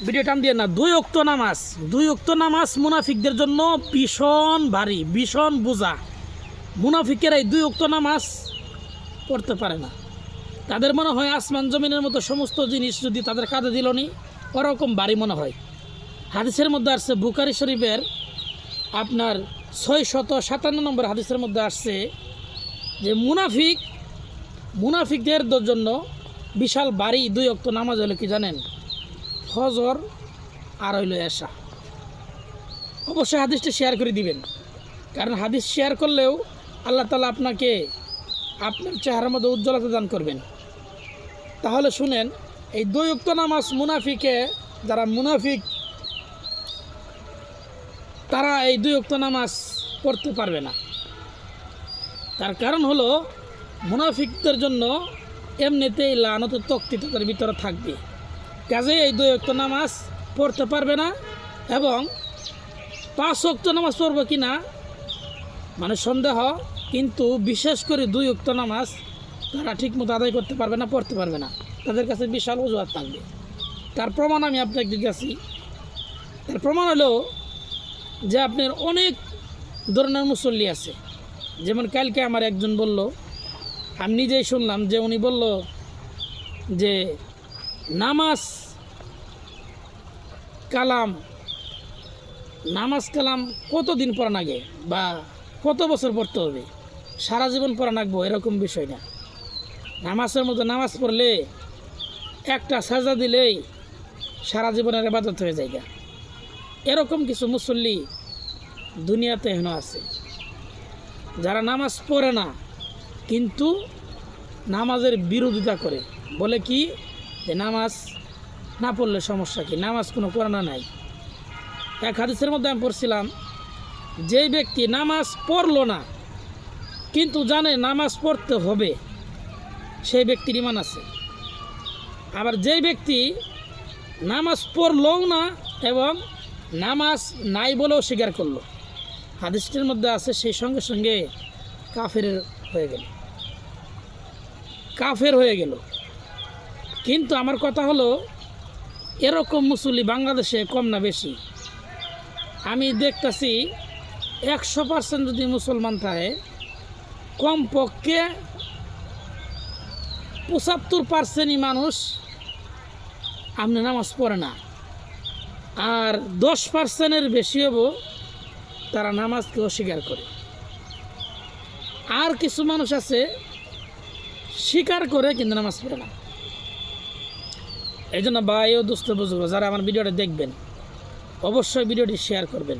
Video টান দিয়ে না, 2 ওয়াক্ত নামাজ, 2 ওয়াক্ত নামাজ মুনাফিকদের জন্য ভীষণ ভারী, ভীষণ বোঝা। মুনাফিকেরা এই 2 ওয়াক্ত নামাজ পড়তে পারে না। তাদের মনে হয় আসমান জমিনের মতো সমস্ত জিনিস যদি তাদের কাঁধে দিল নি, ওরকম ভারী মনে হয়। হাদিসের মধ্যে আসছে, বুখারী শরীফের আপনার 657 নম্বর হাদিসের মধ্যে আসছে যে মুনাফিকদের জন্য বিশাল ভারী 2 ওয়াক্ত নামাজ হলো কি জানেন? ফজর আর হইল এশা। অবশ্যই হাদিসটা শেয়ার করে দিবেন, কারণ হাদিস শেয়ার করলেও আল্লাহ তাআলা আপনাকে আপনার চেহারার মধ্যে উজ্জ্বলতা দান করবেন। তাহলে শুনেন, এই 2 ওয়াক্ত নামাজ যারা মুনাফিক তারা এই 2 ওয়াক্ত নামাজ পড়তে পারবে না। তার কারণ হলো মুনাফিকদের জন্য এমনিতেই লানতের তক্তি তাদের ভিতরে থাকবে, কাজে এই 2 ওয়াক্ত নামাজ পড়তে পারবে না। এবং 5 ওয়াক্ত নামাজ পড়বে কি না মানে সন্দেহ, কিন্তু বিশেষ করে 2 ওয়াক্ত নামাজ তারা ঠিকমতো আদায় করতে পারবে না, পড়তে পারবে না। তাদের কাছে বিশাল অজুহাত থাকবে। তার প্রমাণ আমি আপনাকে দিতেছি। তার প্রমাণ হলো যে আপনার অনেক ধরনের মুসল্লি আছে। যেমন কালকে আমার একজন বলল, আমি নিজেই শুনলাম যে উনি বলল যে নামাজ কালাম কতদিন পড়া লাগে বা কত বছর পড়তে হবে, সারা জীবন পড়া লাগবো এরকম বিষয় না। নামাজের মতো নামাজ পড়লে একটা সাজদা দিলেই সারা জীবনের ইবাদত হয়ে যায়। এরকম কিছু মুসল্লি দুনিয়াতে এখনো আছে, যারা নামাজ পড়ে না কিন্তু নামাজের বিরোধিতা করে, বলে কি যে নামাজ না পড়লে সমস্যা কি, নামাজ কোনো কোরআনে নাই। এক হাদিসের মধ্যে আমি পড়ছিলাম, যেই ব্যক্তি নামাজ পড়লো না কিন্তু জানে নামাজ পড়তে হবে, সেই ব্যক্তির ঈমান আছে। আবার যেই ব্যক্তি নামাজ পড়লও না এবং নামাজ নাই বলেও স্বীকার করলো, হাদিসটির মধ্যে আছে সেই সঙ্গে সঙ্গে কাফের হয়ে গেল। কিন্তু আমার কথা হলো, এরকম মুসল্লি বাংলাদেশে কম না বেশি? আমি দেখতেছি 100% যদি মুসলমান থাকে, কমপক্ষে 75%ই মানুষ আপনি নামাজ পড়ে না, আর 10%-এর বেশি হবো তারা নামাজকে অস্বীকার করে। আর কিছু মানুষ আছে স্বীকার করে কিন্তু নামাজ পড়ে না। এই জন্য ভাই ও দোস্ত বুঝবো, যারা আমার ভিডিওটা দেখবেন অবশ্যই ভিডিওটি শেয়ার করবেন।